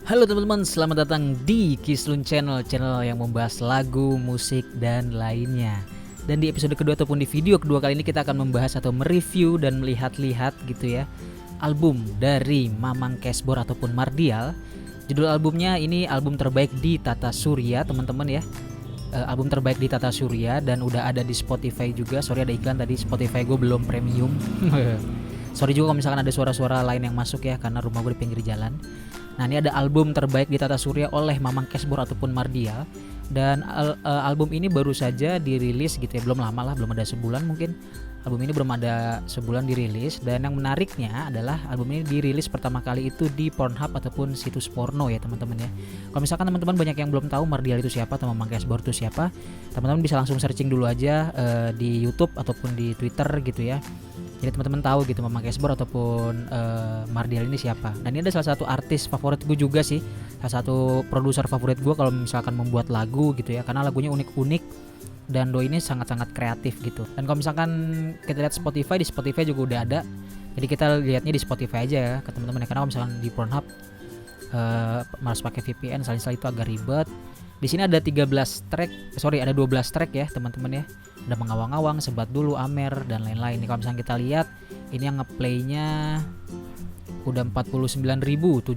Halo teman-teman, selamat datang di Kislun Channel yang membahas lagu, musik, dan lainnya. Dan di episode kedua ataupun di video kedua kali ini kita akan membahas atau mereview dan melihat-lihat gitu ya album dari Mamang Cashbor ataupun Mardial. Judul albumnya ini album terbaik di Tata Surya teman-teman ya. Album terbaik di Tata Surya dan udah ada di Spotify juga. Sorry ada iklan tadi, Spotify gue belum premium. Sorry juga kalau misalkan ada suara-suara lain yang masuk ya, karena rumah gue di pinggir jalan. Nah ini ada album terbaik di Tata Surya oleh Mamang Cashbor ataupun Mardial. Dan album ini baru saja dirilis gitu ya, belum lama lah, belum ada sebulan mungkin. Album ini belum ada sebulan dirilis. Dan yang menariknya adalah album ini dirilis pertama kali itu di Pornhub ataupun situs porno ya teman-teman ya. Kalau misalkan teman-teman banyak yang belum tahu Mardial itu siapa atau Mamang Cashbor itu siapa, teman-teman bisa langsung searching dulu aja di YouTube ataupun di Twitter gitu ya. Jadi teman-teman tahu gitu Mamang Cashbor ataupun Mardial ini siapa. Dan ini ada salah satu artis favorit gue juga sih, salah satu produser favorit gue kalau misalkan membuat lagu gitu ya, karena lagunya unik-unik dan doi ini sangat-sangat kreatif gitu. Dan kalau misalkan kita lihat Spotify, di Spotify juga udah ada. Jadi kita lihatnya di Spotify aja ya ke teman-teman ya, karena kalau misalkan di Pornhub harus pakai VPN, saling-saling itu agak ribet. Di sini ada 12 track ya teman-teman ya. Ada Mengawang-awang, Sebat Dulu, Amer, dan lain-lain. Nih kalau misalnya kita lihat, ini yang ngeplaynya udah 49.743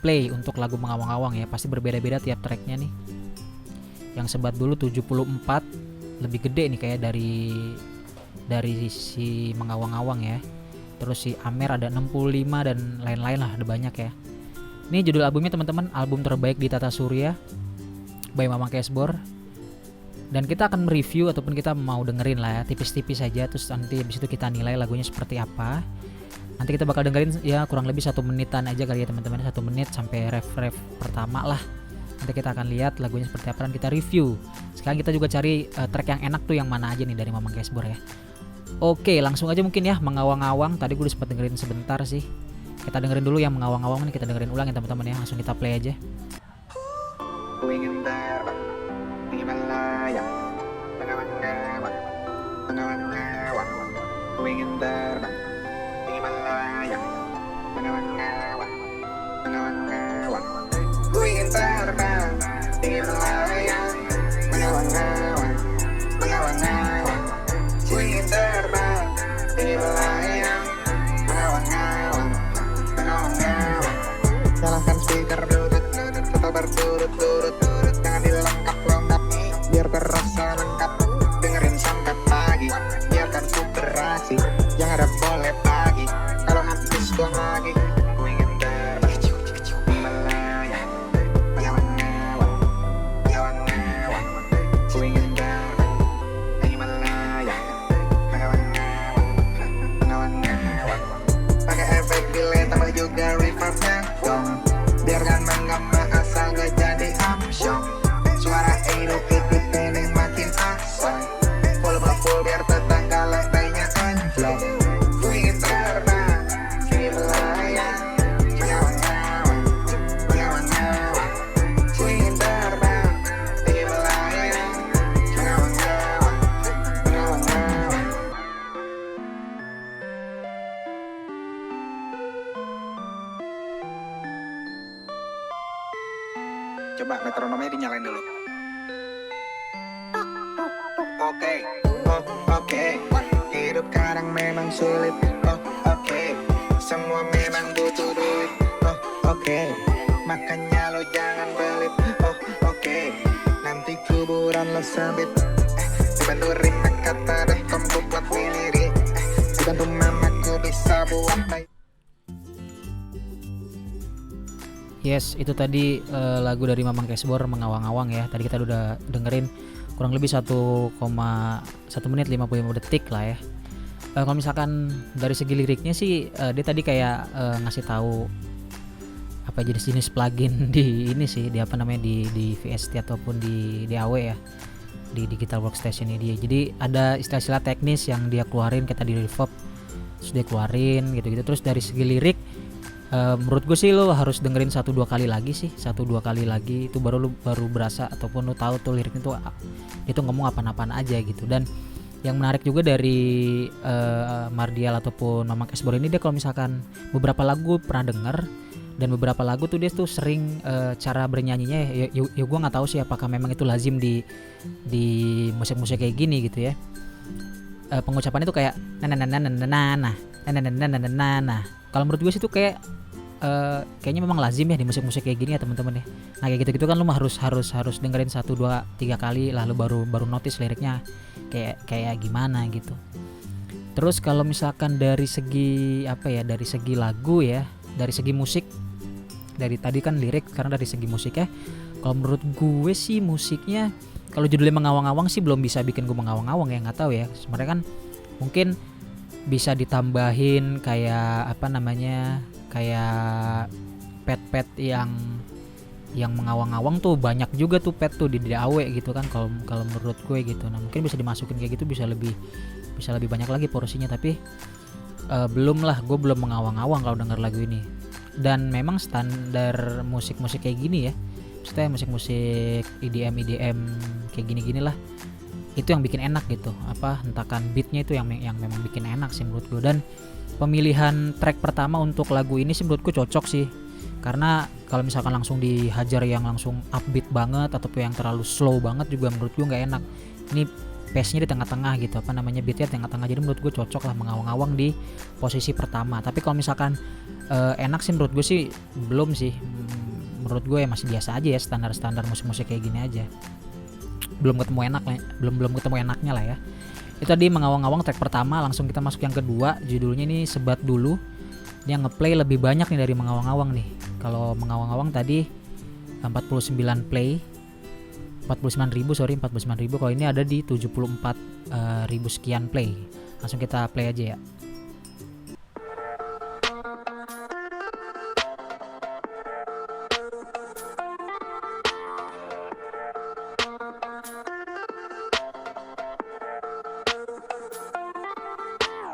play untuk lagu Mengawang-awang ya. Pasti berbeda-beda tiap tracknya nih. Yang Sebat Dulu 74, lebih gede nih kayak dari si Mengawang-awang ya. Terus si Amer ada 65 dan lain-lain lah, ada banyak ya. Ini judul albumnya teman-teman, album terbaik di Tata Surya by Mamang Cashbor. Dan kita akan mereview ataupun kita mau dengerin lah ya, tipis-tipis saja. Terus nanti habis itu kita nilai lagunya seperti apa. Nanti kita bakal dengerin ya kurang lebih 1 menitan aja kali ya teman-teman, 1 menit sampai ref pertama lah. Nanti kita akan lihat lagunya seperti apa dan kita review. Sekarang kita juga cari track yang enak tuh yang mana aja nih dari Mamang Cashbor ya. Oke, langsung aja mungkin ya Mengawang-awang. Tadi gue udah sempat dengerin sebentar sih. Kita dengerin dulu yang Mengawang-awang nih, kita dengerin ulang ya teman-teman ya. Langsung kita play aja. Ku ingin terbang di melayang, mengawang-awang, mengawang-awang. Ku ingin terbang di melayang, mengawang-awang, mengawang-awang. Ku ingin terbang di melayang, mengawang-awang, mengawang-awang. Ku ingin terbang di melayang, mengawang-awang, mengawang-awang. Nyalakan speaker Bluetooth atau berturut-turut, jangan dilengkap-lengkap biar terasa lengkap. Dengerin sampai pagi, biarkan ku beraksi. Yang ada boleh pagi, kalau habis tuang lagi. Ku ingin terbang di melayang, mengawang-awang, mengawang-awang. Ku ingin terbang di melayang, mengawang-awang, mengawang-awang. Pakai efek delay tambah juga reverbnya dong, biarkan menggema asal gak jadi amsyong. Suara hidup itu pengen makin asal, volume full biar tetangga lantainya anjlok. Ku ingin terbang di melayang, mengawang-awang, mengawang-awang. Ku ingin terbang di melayang, mengawang-awang, mengawang-awang. Coba metronomnya dinyalain dulu. Oke. Hidup kadang memang sulit. Oke. Semua memang butuh duit. Oke. Makanya lo jangan pelit. Oke. Nanti kuburan lo sempit. Dibantu rima kata deh, kamu buat lirik. Dibantu mamaku bisa buat baik. Yes, itu tadi lagu dari Mamang Cashbor Mengawang-awang ya. Tadi kita udah dengerin kurang lebih 1,1 menit 55 detik lah ya. Kalau misalkan dari segi liriknya sih dia tadi kayak ngasih tahu apa jenis-jenis plugin di ini sih, di apa namanya di VST ataupun di DAW ya. Di digital workstation ini dia. Jadi ada istilah-istilah teknis yang dia keluarin, kayak tadi reverb terus dia keluarin gitu-gitu. Terus dari segi lirik menurut gue sih lo harus dengerin 1-2 kali lagi sih, 1-2 kali lagi itu baru berasa ataupun lo tahu tuh liriknya tuh itu ngomong apaan-apaan aja gitu. Dan yang menarik juga dari Mardial ataupun Mamang Cashbor ini, dia kalau misalkan beberapa lagu pernah denger Dan beberapa lagu tuh dia tuh sering cara bernyanyinya ya gue nggak tahu sih apakah memang itu lazim di musik-musik kayak gini gitu ya. Pengucapannya tuh kayak nah. Kalau menurut gue sih tuh kayak kayaknya memang lazim ya di musik-musik kayak gini ya teman-teman ya. Nah kayak gitu-gitu kan lu harus dengerin 1 2 3 kali lalu baru notice liriknya kayak gimana gitu. Terus kalau misalkan dari segi dari segi lagu ya, dari segi musik, dari tadi kan lirik, karena dari segi musik ya, kalau menurut gue sih musiknya kalau judulnya mengawang-awang sih belum bisa bikin gue mengawang-awang ya, nggak tahu ya. Sebenarnya kan mungkin bisa ditambahin kayak kayak pet yang mengawang-awang tuh banyak juga tuh pet tuh di DAW gitu kan kalau menurut gue gitu. Nah mungkin bisa dimasukin kayak gitu bisa lebih banyak lagi porsinya, tapi belum lah, gue belum mengawang-awang kalau denger lagu ini. Dan memang standar musik-musik kayak gini ya, maksudnya musik-musik EDM kayak gini lah, itu yang bikin enak gitu, hentakan beatnya itu yang memang bikin enak sih menurut gue. Dan pemilihan track pertama untuk lagu ini sih menurutku cocok sih, karena kalau misalkan langsung dihajar yang langsung upbeat banget ataupun yang terlalu slow banget juga menurut gue nggak enak. Ini pace-nya di tengah-tengah gitu, beatnya di tengah-tengah, jadi menurut gue cocok lah mengawang-awang di posisi pertama. Tapi kalau misalkan enak sih menurut gue sih belum sih, menurut gue ya masih biasa aja ya, standar musik-musik kayak gini aja, belum ketemu enaknya lah ya. Itu tadi mengawang-awang track pertama. Langsung kita masuk yang kedua, judulnya ini Sebat Dulu. Dia ngeplay lebih banyak nih dari mengawang-awang nih. Kalau mengawang-awang tadi 49 play, 49.000. Kalau ini ada di 74.000 sekian play. Langsung kita play aja ya.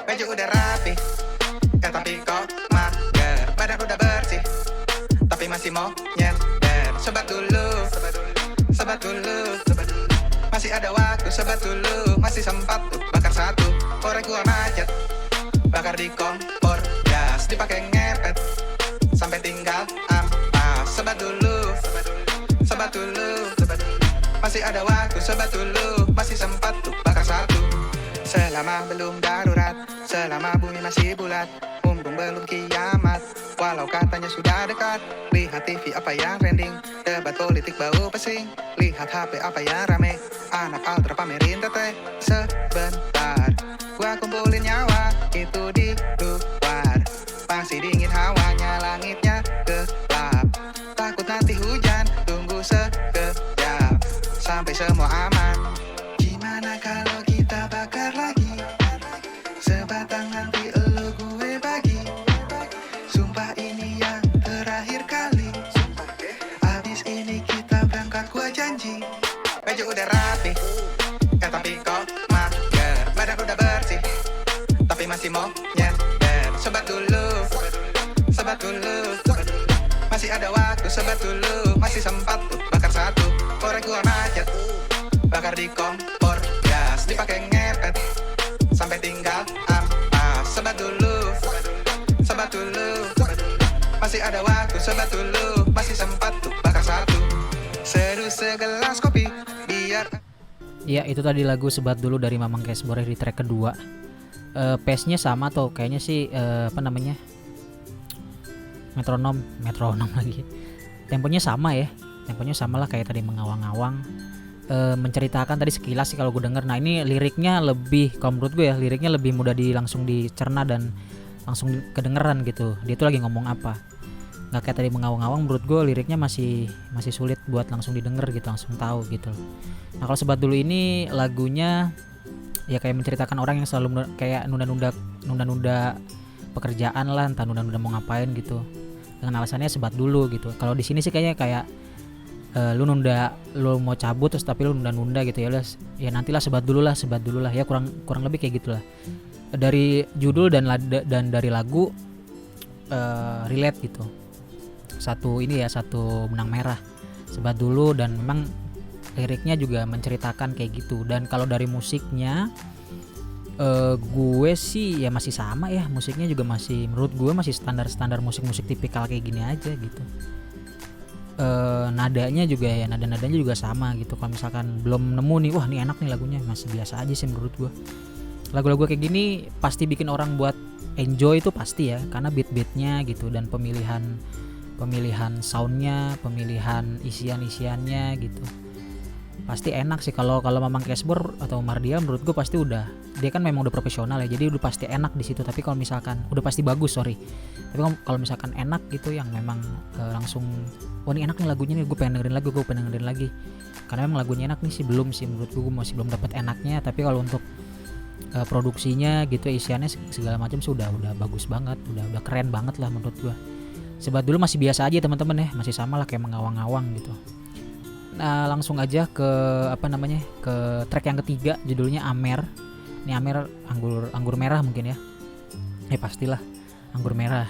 Baju udah rapi, tapi kok mager. Badan udah bersih, tapi masih mau nyender. Sebat dulu, masih ada waktu. Sebat dulu, masih sempat tuh bakar 1 korek gua macet, bakar di kompor gas, dipakai ngepet sampai tinggal ampas. Sebat dulu, masih ada waktu. Sebat dulu, masih sempat tuh bakar 1. Selama belum darurat, selama bumi masih bulat, mumpung belum kiamat, walau katanya sudah dekat. Lihat TV apa yang trending, debat politik bau pesing. Lihat HP apa yang rame, anak alter pamerin tete. Sebentar, gua kumpulin nyawa, itu di luar masih dingin hawanya, langitnya gelap. Takut nanti hujan, tunggu sekejap sampai semua aman. Gimana kalau kita bakar lagi sebatang, nanti elu gue bagi. Sumpah ini yang terakhir kali, abis ini kita berangkat gua janji. Baju udah rapi, tapi kok mager. Badan udah bersih, tapi masih mau nyender. Sebat dulu, masih ada waktu. Sebat dulu, masih sempat tuh bakar 1 korek gua macet, bakar di kompor gas, dipakai ngepet sampai tinggal ampas. Sebat dulu, masih ada waktu. Sebat dulu, masih sempat tuh bakar 1. Seduh segelas kopi biar. Ya itu tadi lagu Sebat Dulu dari Mamang Kesboreh di track kedua. Pace-nya sama tuh kayaknya sih, metronom lagi. Temponya sama lah kayak tadi mengawang-awang. Menceritakan tadi sekilas sih kalau gue denger. Nah ini liriknya lebih, kalau menurut gue ya, liriknya lebih mudah langsung dicerna dan langsung kedengeran gitu. Dia tuh lagi ngomong apa. Nggak kayak tadi mengawang-awang, menurut gue liriknya masih sulit buat langsung didengar gitu, langsung tahu gitu. Nah kalau Sebat Dulu ini lagunya ya kayak menceritakan orang yang selalu kayak nunda-nunda pekerjaan lah, entah nunda-nunda mau ngapain gitu, dengan alasannya sebat dulu gitu. Kalau di sini sih kayaknya kayak lu mau cabut terus tapi lu nunda-nunda gitu ya nantilah sebat dulu lah ya, kurang lebih kayak gitulah. Dari judul dan dari lagu relate gitu. Satu benang merah, sebat dulu, dan memang liriknya juga menceritakan kayak gitu. Dan kalau dari musiknya Gue sih ya masih sama ya, musiknya juga masih menurut gue masih standar musik-musik tipikal kayak gini aja gitu. Nadanya juga ya, nada-nadanya juga sama gitu. Kalau misalkan belum nemu nih, wah ini enak nih lagunya, masih biasa aja sih menurut gue. Lagu-lagu kayak gini pasti bikin orang buat enjoy itu pasti ya, karena beat-beatnya gitu dan pemilihan soundnya, pemilihan isiannya gitu. Pasti enak sih kalau Mamang Cashbor atau Mardial, menurut gue pasti udah, dia kan memang udah profesional ya, jadi udah pasti enak di situ. Tapi kalau misalkan udah pasti bagus, sorry. Tapi kalau misalkan enak gitu yang memang langsung, wah ini enak nih lagunya nih, gue pengen dengerin lagi. Karena memang lagunya enak nih sih, belum sih menurut gue masih belum dapat enaknya. Tapi kalau untuk produksinya gitu, isiannya segala macam sih udah bagus banget, udah keren banget lah menurut gue. Sebat dulu masih biasa aja teman-teman ya, masih sama lah kayak mengawang-awang gitu. Nah, langsung aja ke ke track yang ketiga, judulnya Amer. Ini Amer anggur merah mungkin ya. Pastilah anggur merah.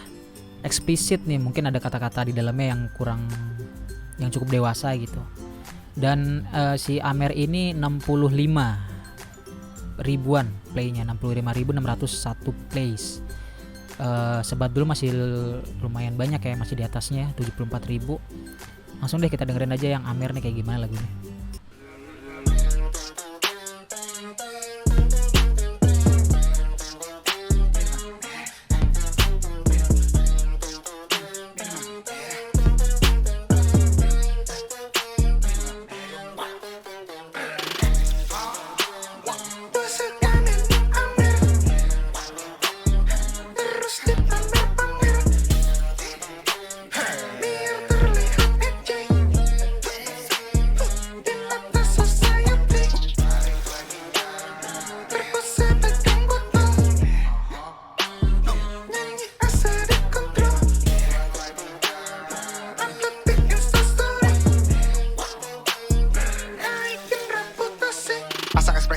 Eksplisit nih, mungkin ada kata-kata di dalamnya yang cukup dewasa gitu. Dan si Amer ini 65 ribuan playnya, 65.601 plays. Sebat dulu masih lumayan banyak ya, masih di atasnya 74.000. Langsung deh kita dengerin aja yang Amer nih kayak gimana lagunya.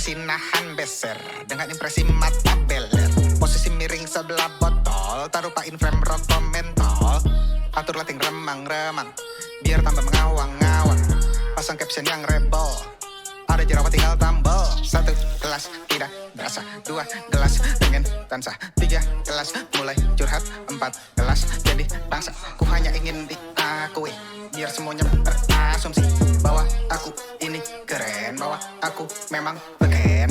Nahan beser dengan impresi mata beler, posisi miring sebelah botol, taruh pain frame rokok mentol, atur lighting remang-remang biar tambah mengawang-awang, pasang caption yang rebel, ada jerawat tinggal tambal. 1 gelas tidak berasa, 2 gelas pengen tansa, 3 gelas mulai curhat, 4 gelas jadi bangsa. Ku hanya ingin diakui biar semuanya berasumsi bahwa aku ini keren, bahwa aku memang keren.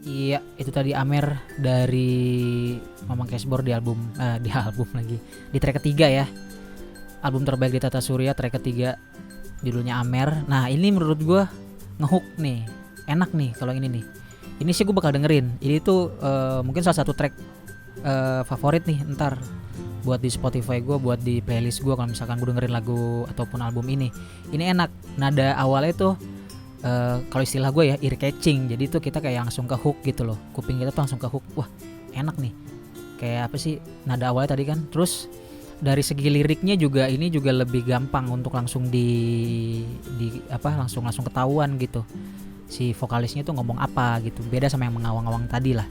Iya, itu tadi Amer dari Mamang Cashbor di album lagi. Di track ketiga ya. Album terbaik di Tata Surya, track ketiga judulnya Amer. Nah, ini menurut gue ngehook nih. Enak nih kalau ini nih. Ini sih gue bakal dengerin. Ini tuh mungkin salah satu track favorit nih ntar buat di Spotify gue, buat di playlist gue kalau misalkan gue dengerin lagu ataupun album ini. Ini enak. Nada awalnya tuh kalau istilah gue ya ear catching, jadi tuh kita kayak langsung ke hook gitu loh, kuping kita tuh langsung ke hook. Wah enak nih, kayak apa sih nada awalnya tadi kan. Terus dari segi liriknya juga ini juga lebih gampang untuk langsung langsung ketahuan gitu si vokalisnya tuh ngomong apa gitu, beda sama yang mengawang-awang tadi lah.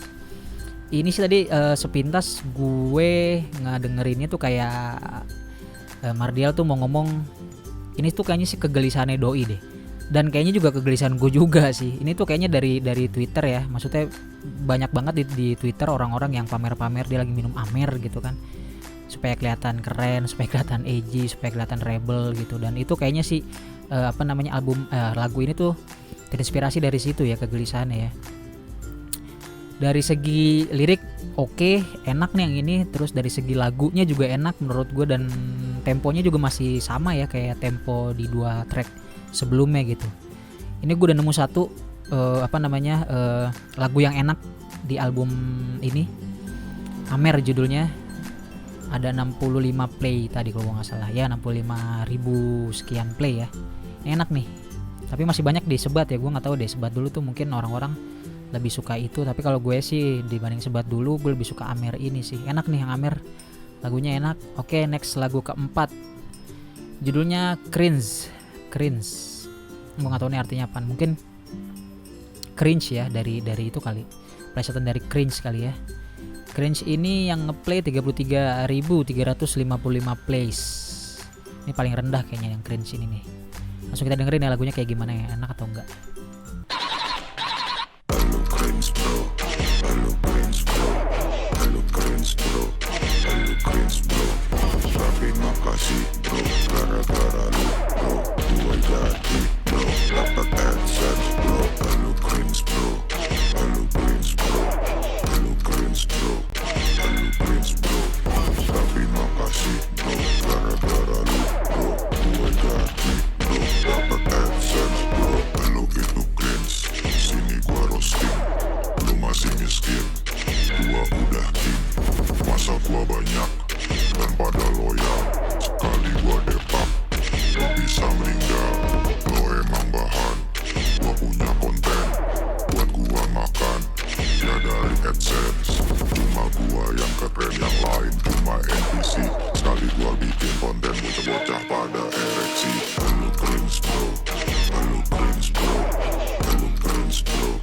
Ini sih tadi sepintas gue ngedengerinnya tuh kayak Mardial tuh mau ngomong ini tuh kayaknya sih kegelisahannya doi deh. Dan kayaknya juga kegelisahan gue juga sih. Ini tuh kayaknya dari Twitter ya. Maksudnya banyak banget di Twitter orang-orang yang pamer-pamer dia lagi minum Amer gitu kan, supaya kelihatan keren, supaya kelihatan edgy, supaya kelihatan rebel gitu. Dan itu kayaknya sih lagu ini tuh terinspirasi dari situ ya, kegelisahannya ya. Dari segi lirik oke, enak nih yang ini. Terus dari segi lagunya juga enak menurut gue, dan temponya juga masih sama ya kayak tempo di 2 track sebelumnya gitu. Ini gue udah nemu satu lagu yang enak di album ini, Amer judulnya. Ada 65 play tadi kalau gue nggak salah ya, 65.000 sekian play ya. Ini enak nih. Tapi masih banyak di Sebat ya, gue nggak tahu deh Sebat dulu tuh mungkin orang-orang lebih suka itu. Tapi kalau gue sih dibanding Sebat dulu gue lebih suka Amer ini sih. Enak nih yang Amer, lagunya enak. Oke, next lagu keempat, judulnya Cringe. Gue gak tahu nih artinya apa. Mungkin Cringe ya, dari itu kali. Plesetan dari Cringe kali ya. Cringe ini yang ngeplay 33.355 plays. Ini paling rendah kayaknya yang Cringe ini nih. Langsung kita dengerin ya lagunya kayak gimana ya, enak atau enggak. Halo cringe bro, halo cringe bro, halo cringe bro, halo cringe bro. Tapi makasih bro, gara-gara lu bro, gua jadi bro, dapat AdSense bro. Halo cringe bro, halo cringe bro, halo cringe bro, halo cringe bro. Tapi makasih bro, gara-gara lu bro, gua jadi bro, dapat AdSense bro. Halo itu cringe, sini gua roasting, lu masih miskin, gua udah king. Masa gua banyak dan pada loyal, sekali gua depak lu bisa meninggal. Lo emang bahan, gua punya konten buat gua makan, ya dari AdSense. Cuma gua yang keren, yang lain cuma NPC. Sekali gua bikin konten bocah-bocah pada ereksi. Halo cringe bro, halo cringe bro, halo cringe bro,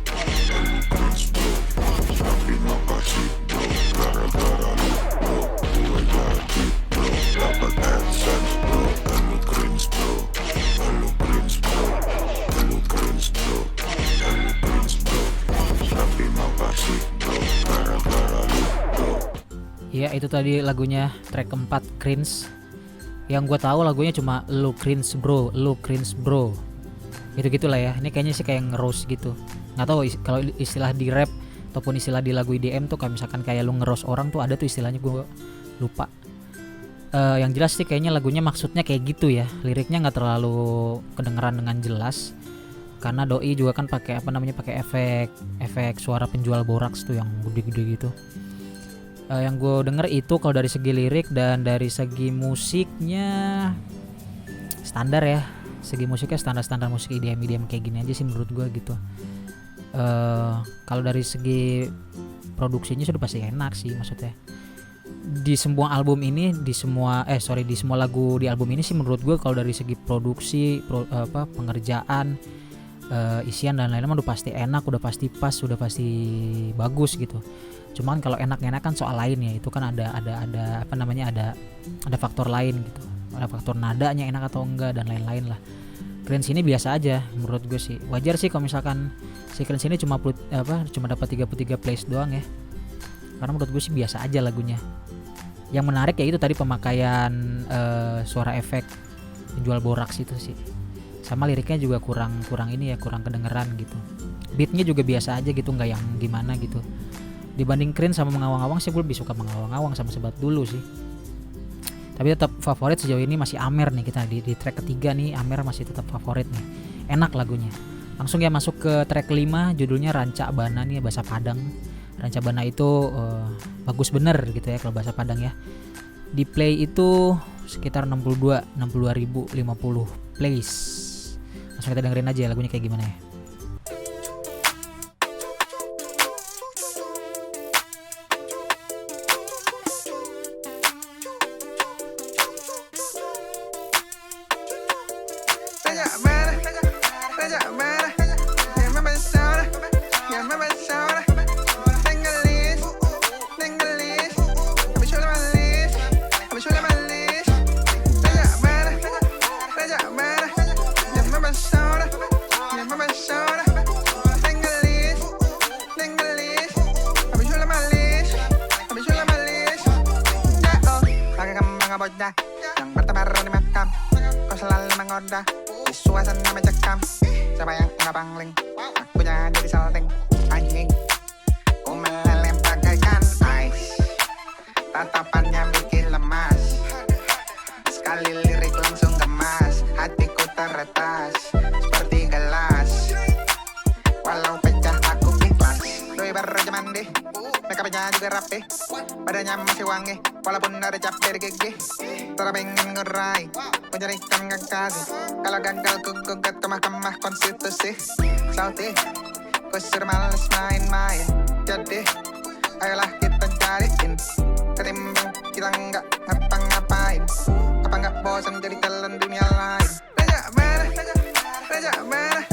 halo cringe bro. Tapi makasih bro, gara-gara lu bro, gua jadi bro, dapat AdSense bro. Halo cringe bro, halo cringe bro, halo cringe bro, halo cringe bro. Tapi makasih bro, gara-gara lu bro. Ya itu tadi lagunya, track keempat Cringe. Yang gue tahu lagunya cuma lu cringe bro, lu cringe bro. Gitu-gitulah ya. Ini kayaknya sih kayak nge-roast gitu. Nggak tahu kalau istilah di rap ataupun istilah di lagu IDM tuh kayak misalkan kayak lu nge-roast orang tuh ada tuh istilahnya, gue lupa. Yang jelas sih kayaknya lagunya maksudnya kayak gitu ya. Liriknya nggak terlalu kedengeran dengan jelas. Karena doi juga kan pakai pakai efek suara penjual boraks tuh yang gede-gede gitu. Yang gue denger itu kalau dari segi lirik dan dari segi musiknya standar ya. Segi musiknya standar musik IDM kayak gini aja sih menurut gue gitu. Kalau dari segi produksinya sudah pasti enak sih, maksudnya di semua album ini, di semua lagu di album ini sih menurut gue kalau dari segi produksi, pengerjaan, isian dan lain-lain udah pasti enak, udah pasti pas, udah pasti bagus gitu. Cuman kalau enak-enak kan soal lain ya, itu kan ada faktor lain gitu. Ada faktor nadanya enak atau enggak dan lain-lain lah. Cringe ini biasa aja menurut gue sih. Wajar sih kalau misalkan si Cringe ini cuma dapat 33 plays doang ya. Karena menurut gue sih biasa aja lagunya. Yang menarik ya itu tadi pemakaian suara efek penjual boraks itu sih. Sama liriknya juga kurang kedengeran gitu. Beatnya juga biasa aja gitu, nggak yang gimana gitu. Dibanding Cringe sama Mengawang-awang sih gue lebih suka Mengawang-awang sama Sebat Dulu sih. Tapi tetap favorit sejauh ini masih Amer nih, kita di track ketiga nih Amer masih tetap favorit nih. Enak lagunya. Langsung ya masuk ke track 5, judulnya Ranca Bana nih, bahasa Padang. Ranca Bana itu bagus bener gitu ya kalau bahasa Padang ya. Di play itu sekitar 62.050 plays. Langsung kita dengerin aja lagunya kayak gimana ya. Yang bertebar di makam, kau selalu menggoda di suasana mencekam. Siapa yang nggak pangling? Aku jangan jadi salting anjing. Ku meleleh bagaikan ais, tatapannya bikin lemas. Sekali lirik langsung gemas, hatiku terretas seperti gelas. Walau pecah aku ikhlas. Doi baru aja mandi, makeupnya juga rapi, badannya masih wangi, walaupun ada capek di gigi. Tetap pengen ngerai, mencarikan kekasih. Kalau gagal ku gugat ke mahkamah konstitusi. Salty, ku suruh males main-main. Jadi, ayolah kita cariin, ketimbang kita nggak ngapa-ngapain. Apa nggak bosan jadi talent dunia lain? Raja mana,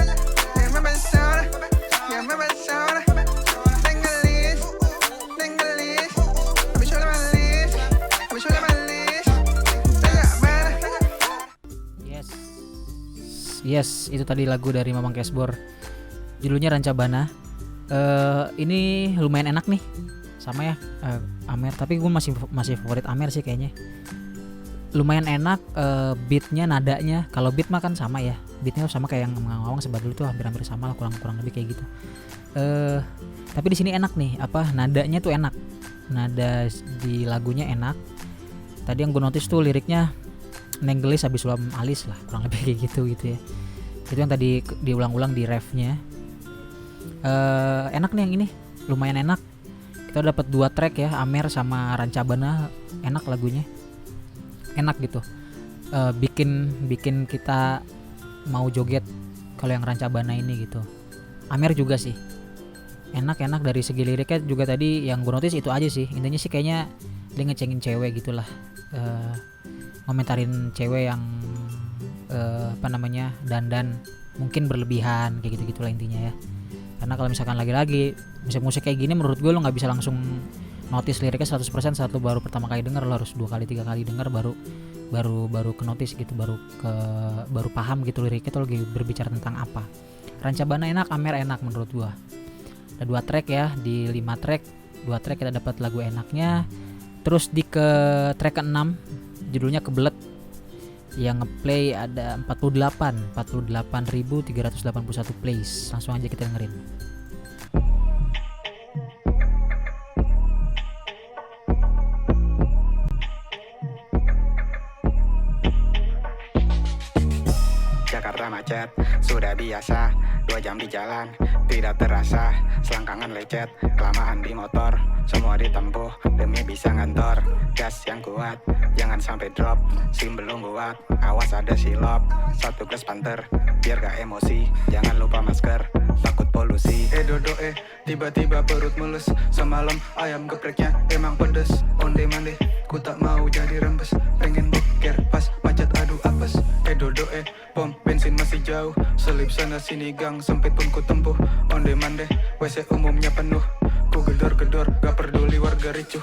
yang membesar, yang membesar. Yes, itu tadi lagu dari Mamang Cashbor. Judulnya Rancabana. Ini lumayan enak nih. Sama ya, Amer, tapi gue masih favorit Amer sih kayaknya. Lumayan enak, beatnya, nadanya. Kalau beat mah kan sama ya, beatnya sama kayak yang ngawang sebab dulu tuh hampir sama lah, kurang lebih kayak gitu. Tapi di sini enak nih, nadanya tuh enak, nada di lagunya enak. Tadi yang gue notice tuh liriknya nenggelis habis sulam alis lah, kurang lebih kayak gitu ya. Itu yang tadi diulang-ulang di refnya. Enak nih yang ini, lumayan enak. Kita dapat 2 track ya, Amer sama Rancabana, enak lagunya, enak gitu. Bikin kita mau joget. Kalau yang Rancabana ini gitu, Amer juga sih enak dari segi liriknya juga. Tadi yang gue notice itu aja sih, intinya sih kayaknya dia ngecengin cewek gitulah, ngomentarin cewek yang dandan mungkin berlebihan kayak gitu-gitulah intinya ya. Karena kalau misalkan lagi-lagi musik kayak gini, menurut gue lo nggak bisa langsung notice liriknya 100% saat lo baru pertama kali denger. Lo harus 2 kali 3 kali denger baru ke notice gitu, baru paham gitu liriknya tuh lagi berbicara tentang apa. Rancabana enak, Amer enak menurut gue. Ada 2 track ya, di 5 track 2 track kita dapat lagu enaknya. Terus ke track ke-6 judulnya Kebelet, yang ngeplay ada 48.381 plays. Langsung aja kita dengerin. Jakarta macet, sudah biasa 2 jam di jalan, tidak terasa. Selangkangan lecet, kelamaan di motor. Semua ditempuh demi bisa ngantor. Gas yang kuat, jangan sampai drop. SIM belum buat, awas ada silop. 1 gelas panter, biar gak emosi. Jangan lupa masker, takut polusi. Dodo tiba-tiba perut mulus. Semalam ayam gepreknya emang pedes. Onde mande, ku tak mau jadi rembes. Pengen boker pas macet aduh apes. Dodo pom bensin masih jauh. Selip sana sini gang sempit pun ku tempuh. Onde mande, WC umumnya penuh. Ku gedor-gedor, gak peduli warga ricuh.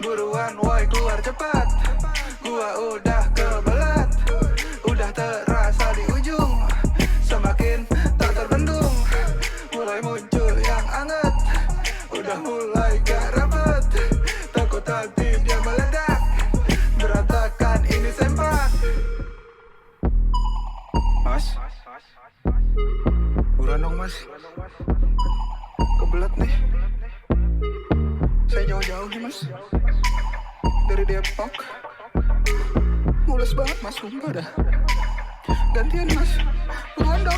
Buruan woi keluar cepat, gua udah kebelet. Udah terasa di ujung, semakin tak terbendung. Mulai muncul yang anget, udah mulai gak rapet. Takut hati dia meledak, berantakan ini sempak. Mas, buruan dong mas, kebelet nih. Saya jauh-jauh nih mas, dari Depok. Mules banget mas, sumpah dah. Gantian mas, buruan dong.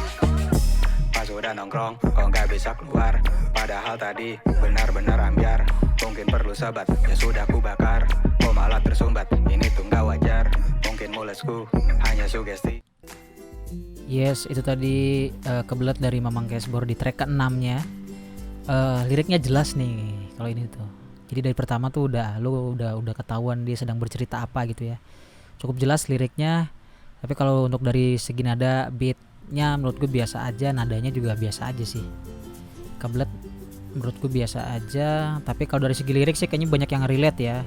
Pas udah nongkrong, kok gak bisa keluar. Padahal tadi benar-benar ambiar. Mungkin perlu sabat, ya sudah ku bakar. Kok malah tersumbat, ini tuh gak wajar. Mungkin mulesku hanya sugesti. Yes, itu tadi Kebelet dari Mamang Cashbor di track ke-6 nya. Liriknya jelas nih kalau ini tuh. Jadi dari pertama tuh udah ketahuan dia sedang bercerita apa gitu ya. Cukup jelas liriknya. Tapi kalau untuk dari segi nada, beatnya menurut gue biasa aja, nadanya juga biasa aja sih. Kebelet menurut gue biasa aja. Tapi kalau dari segi lirik sih kayaknya banyak yang relate ya.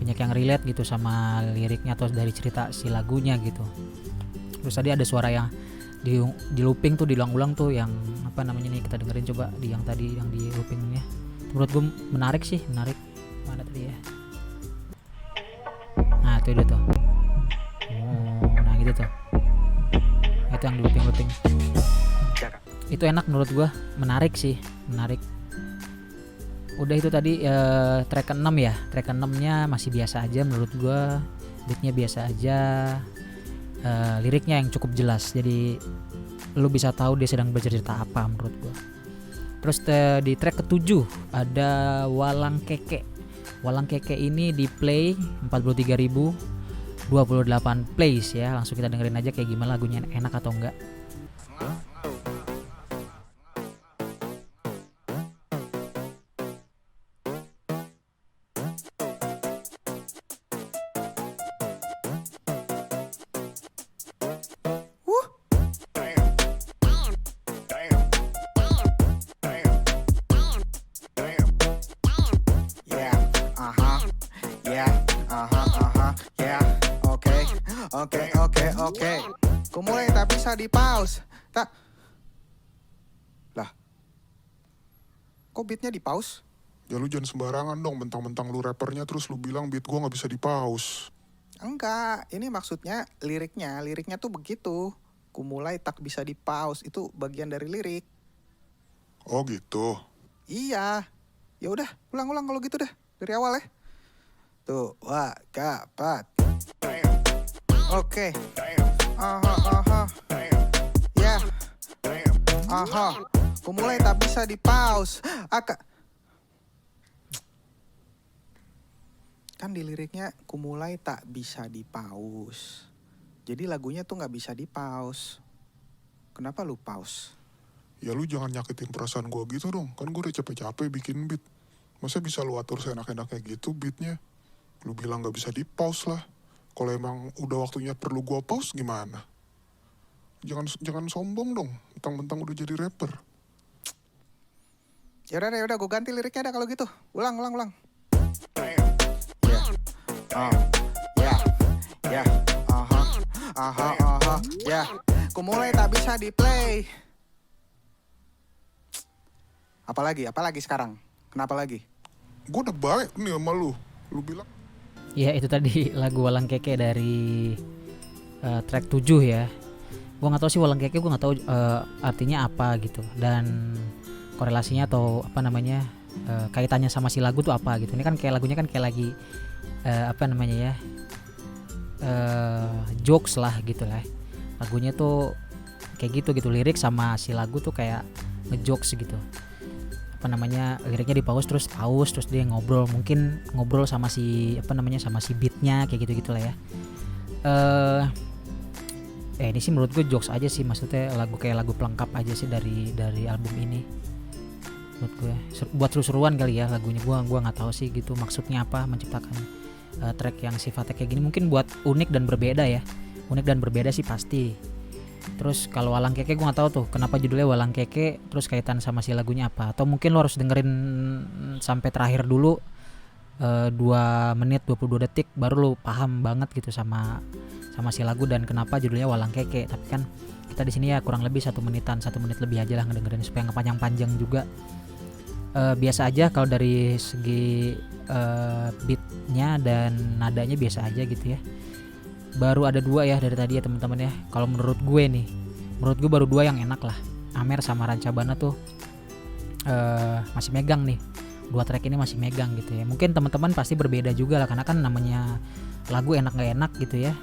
Banyak yang relate gitu sama liriknya atau dari cerita si lagunya gitu. Terus tadi ada suara yang di looping tuh, diulang-ulang tuh, yang apa namanya nih, kita dengerin coba di yang tadi yang di loopingnya. Menurut gue menarik. Mana tadi ya? Nah itu dia tuh. Nah gitu tuh. Itu yang di looping. Itu enak menurut gue, menarik. Udah itu tadi track ke-6 ya. Track ke-6 nya masih biasa aja menurut gue. Beatnya biasa aja. Liriknya yang cukup jelas. Jadi lu bisa tahu dia sedang bercerita apa menurut gue. Terus di track ke-7 ada Walang Keke. Walang Keke ini di play 43.028 plays ya. Langsung kita dengerin aja kayak gimana lagunya, enak atau enggak. Okay. ku mulai tak bisa di pause. Tak. Lah. Kok beatnya di pause? Ya lu jangan sembarangan dong, mentang-mentang lu rappernya terus lu bilang beat gua gak bisa di pause. Enggak, ini maksudnya liriknya tuh begitu. Ku mulai tak bisa di pause, itu bagian dari lirik. Oh gitu. Iya. Ya udah, ulang kalau gitu deh dari awal ya. Tuh, wah, kapat. Oke. Aha. Ya. Aha. Ku mulai tak bisa di pause. Kan di liriknya ku mulai tak bisa di pause. Jadi lagunya tuh nggak bisa di pause. Kenapa lu pause? Ya lu jangan nyakitin perasaan gua gitu dong. Kan gua udah capek-capek bikin beat. Masa bisa lu atur seenak-enaknya gitu beatnya? Lu bilang gak bisa di pause lah. Kalau emang udah waktunya perlu gua pause gimana? Jangan sombong dong. Mentang-mentang udah jadi rapper. Ya udah gue ganti liriknya dah kalau gitu. Ulang. Ya. Aha. Ya. Ku mulai tak bisa di play. Apalagi sekarang? Kenapa lagi? Gue udah baik nih sama lu. Lu bilang Ya itu tadi lagu Walang Keke dari track 7 ya. Gue nggak tahu sih Walang Keke, gue nggak tahu artinya apa gitu, dan korelasinya atau apa namanya kaitannya sama si lagu tuh apa gitu. Ini kan kayak lagunya kan kayak lagi apa namanya ya, jokes lah gitu lah. Lagunya tuh kayak gitu lirik sama si lagu tuh kayak ngejokes gitu. Apa namanya, liriknya di pause terus dia mungkin ngobrol sama si apa namanya, sama si beatnya kayak gitu lah ya. Ini sih menurut gue jokes aja sih, maksudnya lagu pelengkap aja sih dari album ini menurut gue. Buat seru-seruan kali ya lagunya, gue nggak tahu sih gitu maksudnya apa menciptakan track yang sifatnya kayak gini. Mungkin buat unik dan berbeda sih pasti. Terus kalau Walang Keke gue nggak tahu tuh kenapa judulnya Walang Keke, terus kaitan sama si lagunya apa, atau mungkin lo harus dengerin sampai terakhir dulu 2 menit 22 detik baru lo paham banget gitu sama si lagu dan kenapa judulnya Walang Keke. Tapi kan kita di sini ya kurang lebih 1 menit lebih aja lah ngedengerin supaya nggak panjang-panjang juga. Biasa aja kalau dari segi beatnya dan nadanya biasa aja gitu ya. Baru ada 2 ya dari tadi ya teman-teman ya. Kalau menurut gue baru 2 yang enak lah. Amer sama Rancabana tuh masih megang nih. 2 track ini masih megang gitu ya. Mungkin teman-teman pasti berbeda juga lah, karena kan namanya lagu enak gak enak gitu ya.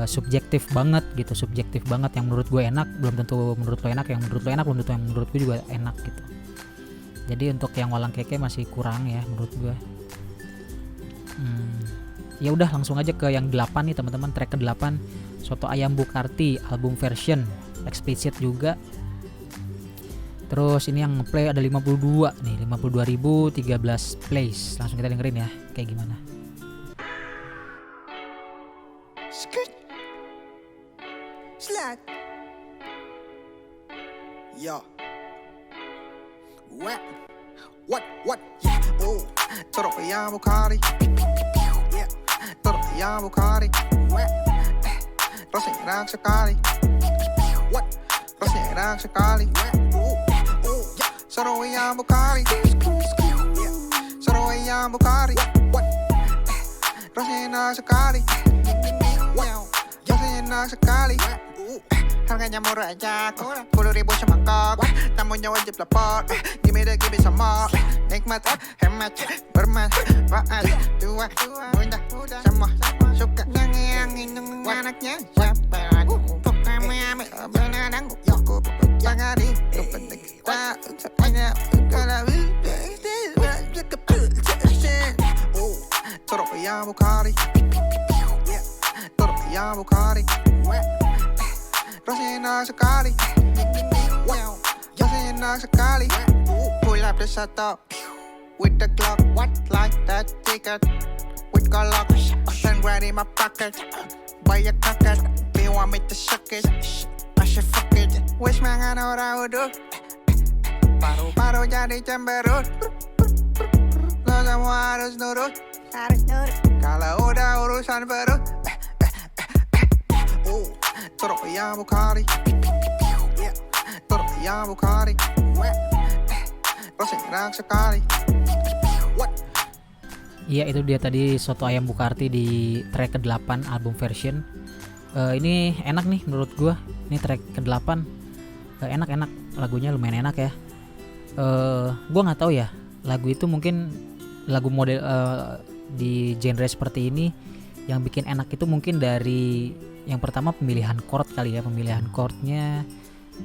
Subjektif banget. Yang menurut gue enak belum tentu menurut lo enak, yang menurut lo enak belum tentu yang menurut gue juga enak gitu. Jadi untuk yang Walang Keke masih kurang ya menurut gue. Ya udah langsung aja ke yang 8 nih teman-teman, track ke-8 Soto Ayam Bukarti album version explicit juga. Terus ini yang play ada 52 nih, 52.013 plays. Langsung kita dengerin ya kayak gimana. Slat. Yo. What? Yeah. Oh. Soto Ayam Bukarti. Soto Ayam Bukarti. Rasanya enak sekali. Rasanya enak sekali. Soto Ayam Bukarti. Soto Ayam Bukarti. Rasanya enak sekali. Rasanya enak sekali. Harganya murah aja, 10.000 semangkok. Tamunya wajib lapor. Give me some more. Nikmat, hemat, bermanfaat. Tua, muda, semua suka. Yang indung anaknya siapa? Pokoknya benar dan cukup. Jangan dipetik. Hanya kalau Soto Ayam Bukarti. Soto Ayam Bukarti. Rasanya enak sekali. Rasanya enak sekali. Pull up the Soto with the Glock, like that ticket with Glock. 10 grand in my pocket. Buy a cocket. They want me to suck it. I should fuck it. Wish mangan ora uduk. Paru-paru jadi cemberut. Lo semua harus nurut. Kalau udah urusan perut. Turok ya Bukari. Yeah. Turok ya Bukari. Rasanya enak sekali. Iya, itu dia tadi Soto Ayam Bukarti di track ke-8 album version. Ini enak nih menurut gua. Ini track ke-8. Enak-enak, lagunya lumayan enak ya. Gua nggak tahu ya, lagu itu mungkin lagu model di genre seperti ini yang bikin enak itu mungkin dari yang pertama pemilihan chord kali ya, pemilihan chordnya,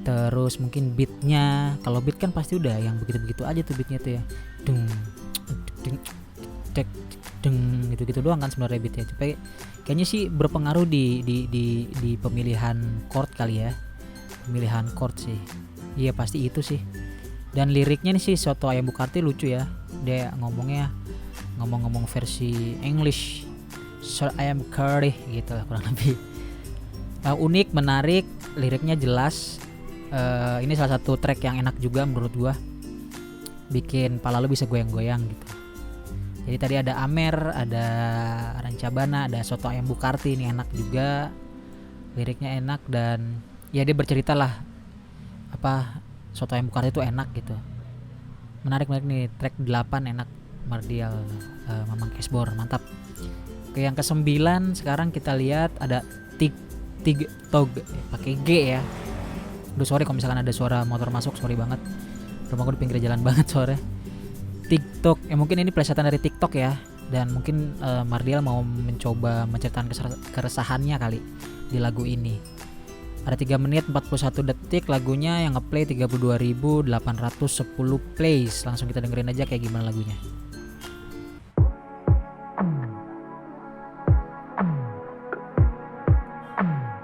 terus mungkin beatnya. Kalau beat kan pasti udah yang begitu-begitu aja tuh beatnya tuh ya, dung dung dek deng gitu-gitu doang kan sebenarnya beatnya. Tapi kayaknya sih berpengaruh di pemilihan chord kali ya, pemilihan chord sih. Iya pasti itu sih. Dan liriknya nih sih Soto Ayam Bukarti lucu ya, dia ngomong versi English, Soto Ayam Bukarti gitu lah kurang lebih. Unik, menarik, liriknya jelas. Ini salah satu track yang enak juga menurut gua, bikin pala lu bisa goyang-goyang gitu. Jadi tadi ada Amer, ada Rancabana, ada Soto Ayam Bukarti, ini enak juga, liriknya enak. Dan ya dia bercerita lah apa Soto Ayam Bukarti itu enak gitu. Menarik nih, track 8 enak, Mardial, Mamang Kesbor, mantap. Oke, yang ke-9 sekarang kita lihat ada TikTok pakai G ya. Aduh sorry kalau misalkan ada suara motor masuk, sorry banget. Rumah gue di pinggir jalan banget sore. TikTok, mungkin ini plesetan dari TikTok ya. Dan mungkin Mardial mau mencoba menceritakan keresahannya kali di lagu ini. Ada 3 menit 41 detik lagunya, yang ngeplay 32.810 plays. Langsung kita dengerin aja kayak gimana lagunya.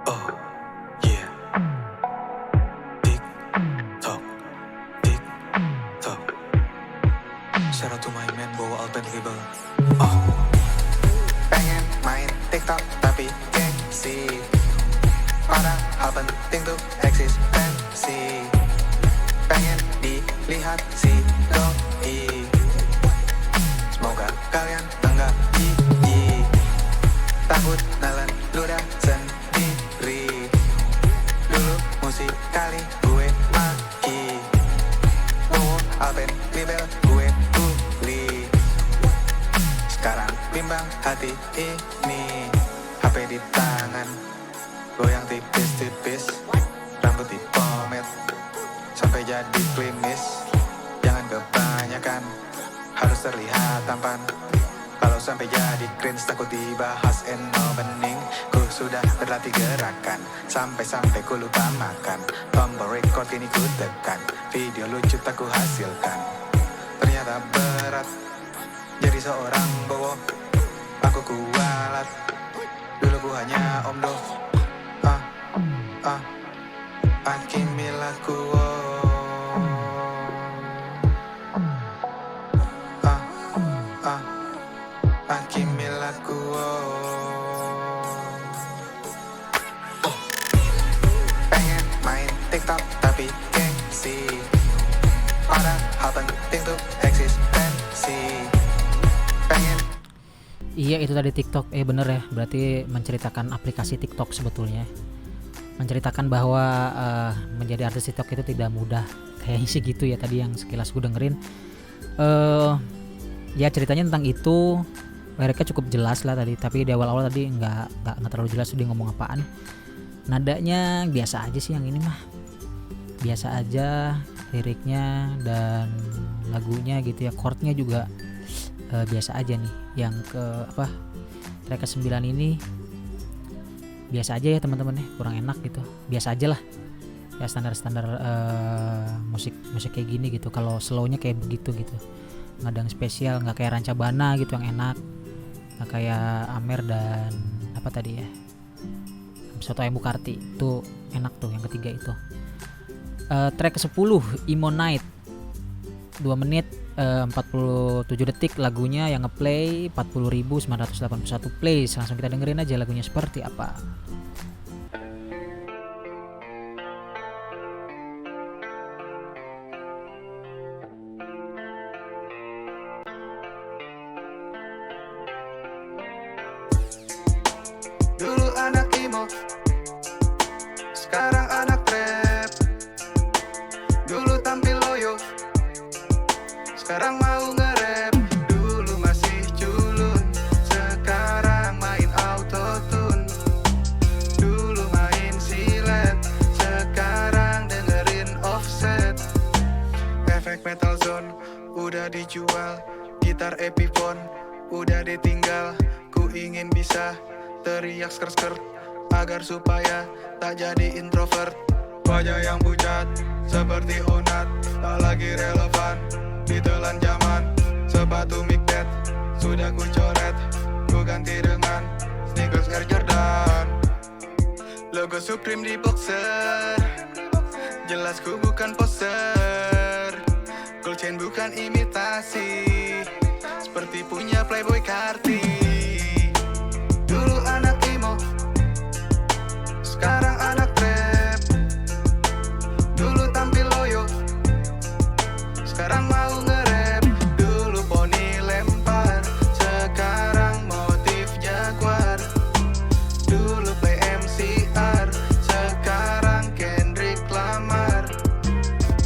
Oh, yeah. TikTok, TikTok. Shout out to my man bawa Alpen label. Pengen main TikTok tapi gengsi, padahal penting tuh eksistensi. Pengen dilihat si doi, semoga kalian enggak jijik, takut nelen ludah sendiri. Dulu musik kali gue maki, Alpen label gue beli. Sekarang bimbang hati ini, HP di tangan, goyang tipis-tipis, rambut dipomet sampai jadi klimis. Jangan kebanyakan, harus terlihat tampan. Kalau sampai jadi cringe takut dibahas in opening. Ku sudah berlatih gerakan, sampai-sampai ku lupa makan. Tombol record ini ku tekan, video lucu tak ku hasilkan. Ternyata berat jadi seorang bowo, aku kualat. Dulu ku hanya omdo, Akimilaku, Akimilaku. Pengen main TikTok tapi gengsi, padahal penting tuh eksistensi. Pengen. Iya itu tadi TikTok, bener ya, berarti menceritakan aplikasi TikTok sebetulnya. Menceritakan bahwa menjadi artis TikTok itu tidak mudah. Kayaknya sih gitu ya tadi yang sekilas gue dengerin. Ya ceritanya tentang itu, liriknya cukup jelas lah tadi. Tapi di awal-awal tadi nggak terlalu jelas dia ngomong apaan. Nadanya biasa aja sih yang ini mah, biasa aja liriknya dan lagunya gitu ya. Chordnya juga biasa aja nih. Yang track ke-9 ini biasa aja ya teman-teman ya, kurang enak gitu, biasa aja lah ya, standar musik kayak gini gitu. Kalau slownya kayak begitu gitu, nggak ada yang spesial, nggak kayak Rancabana gitu yang enak, nggak kayak Amer dan apa tadi ya, Soto Ayam Bukarti itu enak tuh yang ketiga itu. Track ke-10 Emo Night 2 menit 47 detik lagunya, yang ngeplay 40.981 plays. Langsung kita dengerin aja lagunya seperti apa. Dulu anak emo, dijual. Gitar Epiphone udah ditinggal. Ku ingin bisa teriak sker-sker agar supaya tak jadi introvert. Wajah yang pucat seperti Onat, tak lagi relevan ditelan zaman. Sepatu Migdet sudah ku coret, ku ganti dengan sneakers Air Jordan. Logo Supreme di boxer, jelas ku bukan poser. Gold chain bukan imitasi, seperti punya Playboy Karti. Dulu anak emo, sekarang anak trap. Dulu tampil loyo, sekarang mau nge-rap. Dulu poni lempar, sekarang motif Jaguar. Dulu play MCR, sekarang Kendrick Lamar.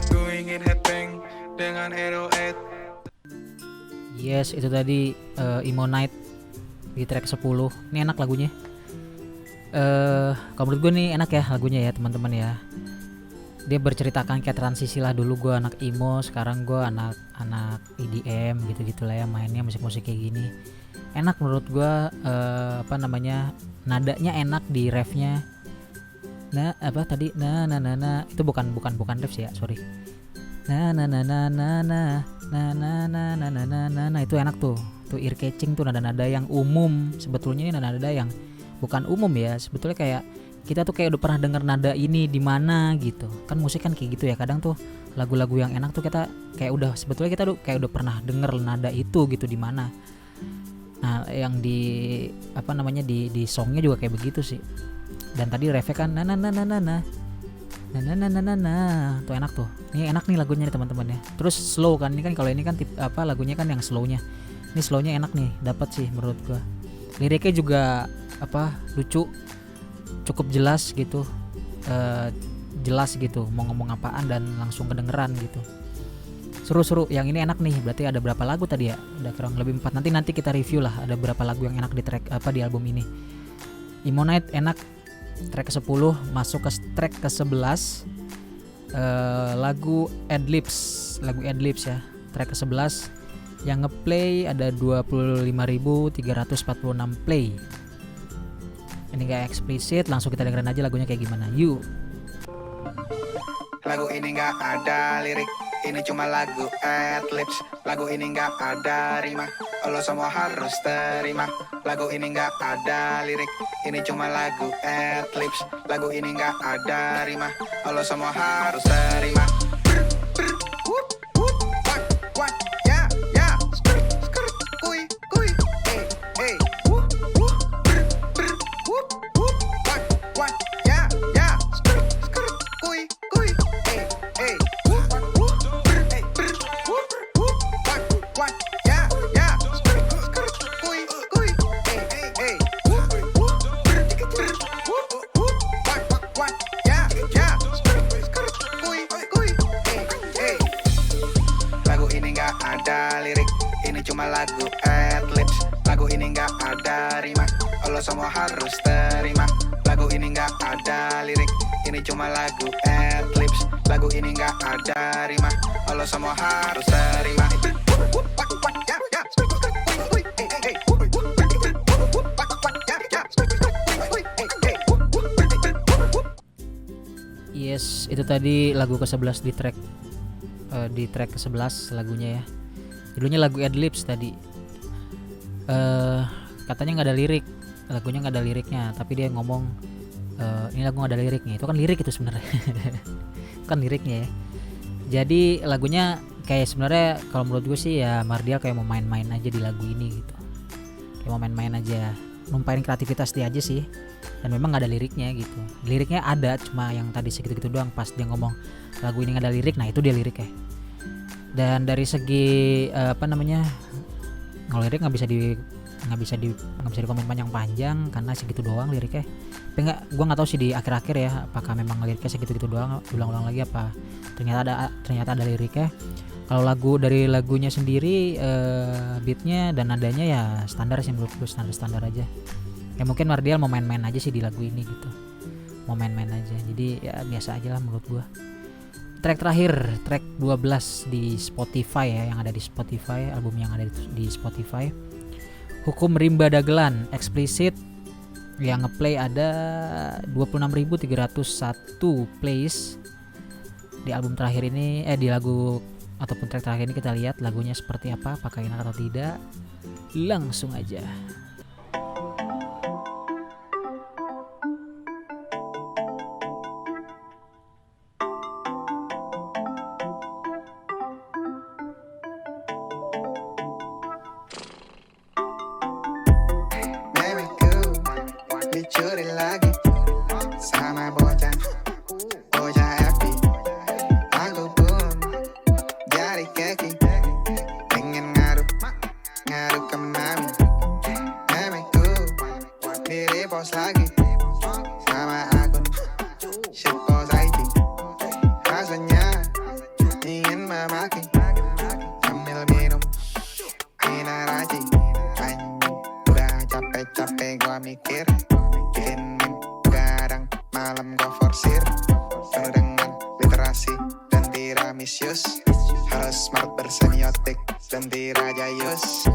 Ku ingin headbang dengan Hero 8. Yes, itu tadi Emo Night di track 10. Ini enak lagunya. Kalau menurut gue nih enak ya lagunya ya teman-teman ya. Dia berceritakan kayak transisi lah, dulu gue anak emo, sekarang gue anak EDM gitu-gitu lah ya, mainnya musik-musik kayak gini. Enak menurut gue, nadanya enak di refnya. Nah apa tadi nah itu bukan ref sih ya, sorry. Nah itu enak tuh ear catching tuh, nada-nada yang umum. Sebetulnya ini nada-nada yang bukan umum ya, sebetulnya kayak kita tuh kayak udah pernah denger nada ini di mana gitu kan. Musik kan kayak gitu ya, kadang tuh lagu-lagu yang enak tuh kita kayak udah, sebetulnya kita tuh kayak udah pernah denger nada itu gitu di mana. Nah yang di di songnya juga kayak begitu sih. Dan tadi refnya kan nah tuh enak tuh. Ini enak nih lagunya nih teman-teman ya. Terus slow kan, ini kan kalau ini kan lagunya kan yang slownya. Ini slownya enak nih, dapat sih menurut gua. Liriknya juga lucu, cukup jelas gitu, jelas gitu mau ngomong apaan dan langsung kedengeran gitu. Seru-seru. Yang ini enak nih. Berarti ada berapa lagu tadi ya? Ada kurang lebih 4. Nanti kita review lah ada berapa lagu yang enak di track di album ini. Emo Night enak, track ke-10. Masuk ke track ke-11, lagu Adlibs ya, track ke-11. Yang ngeplay ada 25.346 play. Ini gak eksplisit, langsung kita dengerin aja lagunya kayak gimana. Yuk. Lagu ini gak ada lirik, ini cuma lagu adlibs. Lagu ini gak ada rima, lo semua harus terima. Lagu ini gak ada lirik, ini cuma lagu adlibs. Lagu ini gak ada rima, lo semua harus terima. Lagu adlibs, lagu ini gak ada rima, lo semua harus terima. Lagu ini gak ada lirik, ini cuma lagu adlibs. Lagu ini gak ada rima, lo semua harus terima. Yes, itu tadi lagu ke-11 di track ke-11 lagunya ya. Judulnya lagu Adlibs tadi. Katanya nggak ada lirik, lagunya nggak ada liriknya, tapi dia ngomong ini lagu nggak ada liriknya. Itu kan lirik itu sebenarnya, kan liriknya ya. Jadi lagunya kayak sebenarnya kalau menurut gue sih ya Mardial kayak mau main-main aja di lagu ini gitu. Kayak mau main-main aja, numpain kreativitas dia aja sih. Dan memang nggak ada liriknya gitu. Liriknya ada, cuma yang tadi segitu-gitu doang. Pas dia ngomong lagu ini nggak ada lirik, nah itu dia liriknya. Dan dari segi kalau lirik nggak bisa dikomen panjang karena segitu doang liriknya. Tapi gue nggak tahu sih di akhir-akhir ya apakah memang liriknya segitu doang, ulang-ulang lagi apa ternyata ada liriknya. Kalau dari lagunya sendiri beatnya dan nadanya ya standar sih menurut gue, standar aja. Ya mungkin Mardial mau main-main aja sih di lagu ini gitu, mau main-main aja, jadi ya biasa aja lah menurut gue. track terakhir, track 12 di Spotify ya, yang ada di Spotify, album yang ada di Spotify. Hukum Rimba Dagelan Explicit, yang ngeplay ada 26.301 plays di album terakhir ini, di lagu ataupun track terakhir ini. Kita lihat lagunya seperti apa, apakah enak atau tidak. Langsung aja. Dicuri lagi sama bocah happy. Aku pun jadi keki, pengen ngadu ke mami. Memeku di repost lagi sama akun shitpost IG. Rasanya ingin memaki sambil minum minaraji. Udah capek-capek gua mikir, bikin kadang malam gua forsir, penuh dengan literasi dan tiramisius, harus smart bersemiotik dan tirajayus.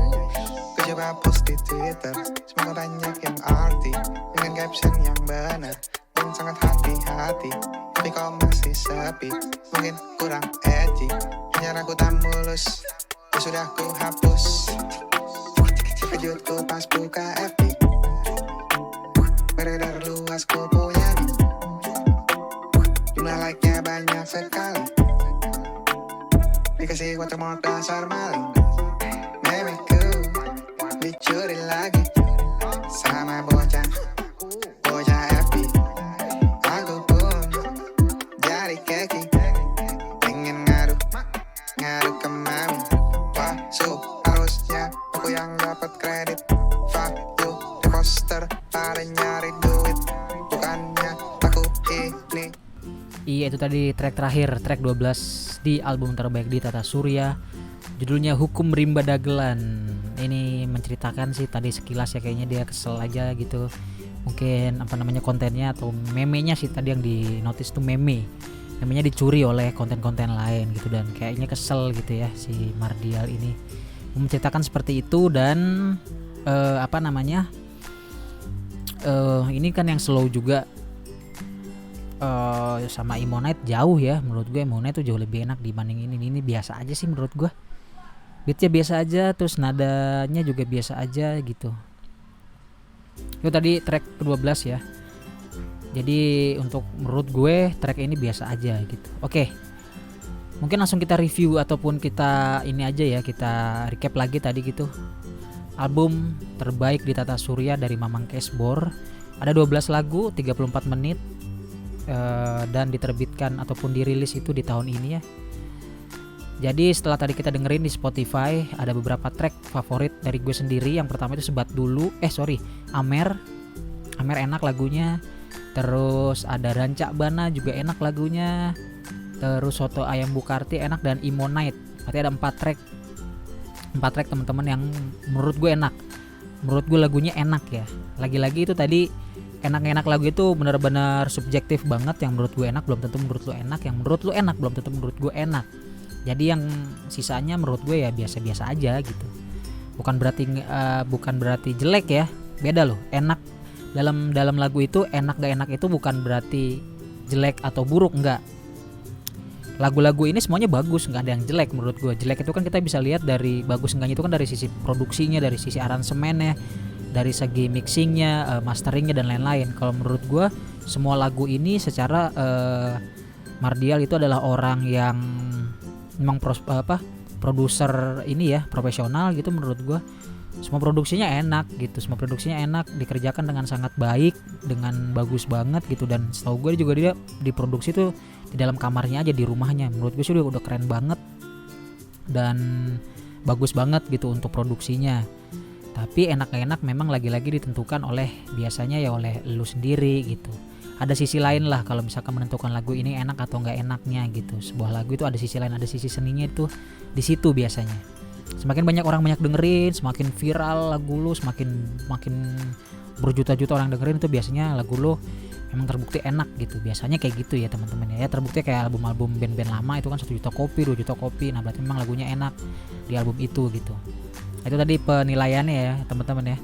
Ku coba post di Twitter, semoga banyak yang arti, dengan caption yang benar dan sangat hati-hati. Tapi kok masih sepi, mungkin kurang edgy, hanya aku tak mulus, ya sudah ku hapus. Terkejutku pas buka FB, beredar luas ku punya nih, jumlah like-nya banyak sekali, dikasih watermark dasar maling. Memeku dicuri lagi sama bocah FB. Aku pun jadi keki, pengen ngadu ke mami. Wah, harusnya aku yang dapat kredit. Fuck you, di poster pada nyari duit, bukannya aku ini. Iya, itu tadi track terakhir, track 12 di album terbaik di Tata Surya, judulnya Hukum Rimba Dagelan. Ini menceritakan sih tadi sekilas ya, kayaknya dia kesel aja gitu, mungkin kontennya atau memenya sih tadi yang di notice tuh memenya dicuri oleh konten-konten lain gitu, dan kayaknya kesel gitu ya si Mardial ini menceritakan seperti itu. Dan ini kan yang slow juga, sama Imonite jauh ya, menurut gue Imonite tuh jauh lebih enak dibanding ini biasa aja sih menurut gue, beatnya biasa aja, terus nadanya juga biasa aja gitu. Itu tadi track ke-12 ya. Jadi untuk menurut gue track ini biasa aja gitu. Oke, mungkin langsung kita review ataupun kita ini aja ya, kita recap lagi tadi gitu. Album terbaik di Tata Surya dari Mamang Cashbor, ada 12 lagu 34 menit, dan diterbitkan ataupun dirilis itu di tahun ini ya. Jadi setelah tadi kita dengerin di Spotify, ada beberapa track favorit dari gue sendiri. Yang pertama itu Sebat Dulu, Amer enak lagunya. Terus ada Rancak Bana juga enak lagunya. Terus Soto Ayam Bukarti enak, dan Imonite. Berarti ada 4 track teman-teman yang menurut gue enak. Menurut gue lagunya enak ya. Lagi-lagi itu tadi enak-enak lagu itu benar-benar subjektif banget. Yang menurut gue enak belum tentu menurut lu enak, yang menurut lu enak belum tentu menurut gue enak. Jadi yang sisanya menurut gue ya biasa-biasa aja gitu. Bukan berarti jelek ya. Beda loh. Enak dalam lagu itu, enak gak enak itu bukan berarti jelek atau buruk, enggak. Lagu-lagu ini semuanya bagus, nggak ada yang jelek menurut gue. Jelek itu kan kita bisa lihat dari bagus enggaknya itu kan dari sisi produksinya, dari sisi aransemennya, dari segi mixingnya, masteringnya dan lain-lain. Kalau menurut gue semua lagu ini secara Mardial itu adalah orang yang memang produser ini ya, profesional gitu menurut gue. Semua produksinya enak gitu, semua produksinya enak, dikerjakan dengan sangat baik, dengan bagus banget gitu. Dan setahu gue juga dia diproduksi tuh di dalam kamarnya aja, di rumahnya. Menurut gue sih udah keren banget dan bagus banget gitu untuk produksinya. Tapi enak-enak memang lagi-lagi ditentukan oleh biasanya ya oleh lu sendiri gitu. Ada sisi lain lah kalau misalkan menentukan lagu ini enak atau nggak enaknya gitu. Sebuah lagu itu ada sisi lain, ada sisi seninya itu di situ biasanya. Semakin banyak orang banyak dengerin, semakin viral lagu lu, makin berjuta-juta orang dengerin, itu biasanya lagu lu memang terbukti enak gitu. Biasanya kayak gitu ya teman-teman ya. Terbukti kayak album-album band-band lama itu kan 1 juta kopi, 2 juta kopi. Nah berarti memang lagunya enak di album itu gitu. Itu tadi penilaiannya ya teman-teman ya.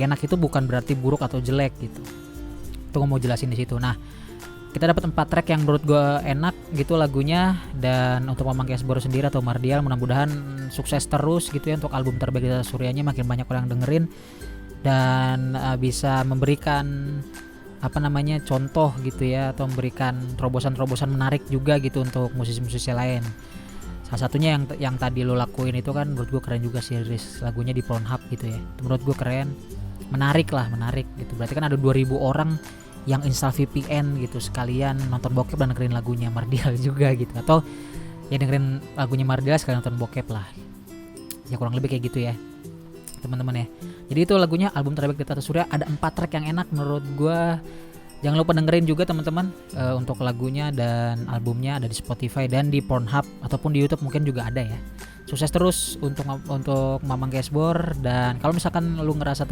Enak itu bukan berarti buruk atau jelek gitu. Itu gue mau jelasin di situ. Nah kita dapat 4 track yang menurut gue enak gitu lagunya. Dan untuk Mamang Cashbore sendiri atau Mardial, mudah-mudahan sukses terus gitu ya untuk album terbaik Data Suryanya, makin banyak orang dengerin dan bisa memberikan contoh gitu ya, atau memberikan terobosan-terobosan menarik juga gitu untuk musisi-musisi lain. Salah satunya yang tadi lo lakuin itu kan menurut gue keren juga sih, rilis lagunya di Pornhub gitu ya. Itu menurut gue keren, menarik gitu. Berarti kan ada 2000 orang yang install VPN gitu sekalian nonton bokep dan dengerin lagunya Mardial juga gitu, atau ya dengerin lagunya Mardial sekalian nonton bokep lah. Ya kurang lebih kayak gitu ya teman-teman ya. Jadi itu lagunya album terbaik Tata Surya, ada 4 track yang enak menurut gue. Jangan lupa dengerin juga teman-teman untuk lagunya dan albumnya ada di Spotify dan di Pornhub ataupun di YouTube mungkin juga ada ya. Sukses terus untuk Mamang Cashbore. Dan kalau misalkan lu ngerasa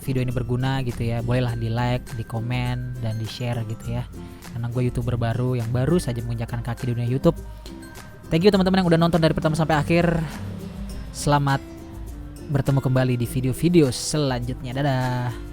video ini berguna gitu ya, bolehlah di like, di komen dan di share gitu ya. Karena gue YouTuber baru yang baru saja menginjakkan kaki di dunia YouTube. Thank you teman-teman yang udah nonton dari pertama sampai akhir. Selamat bertemu kembali di video-video selanjutnya. Dadah.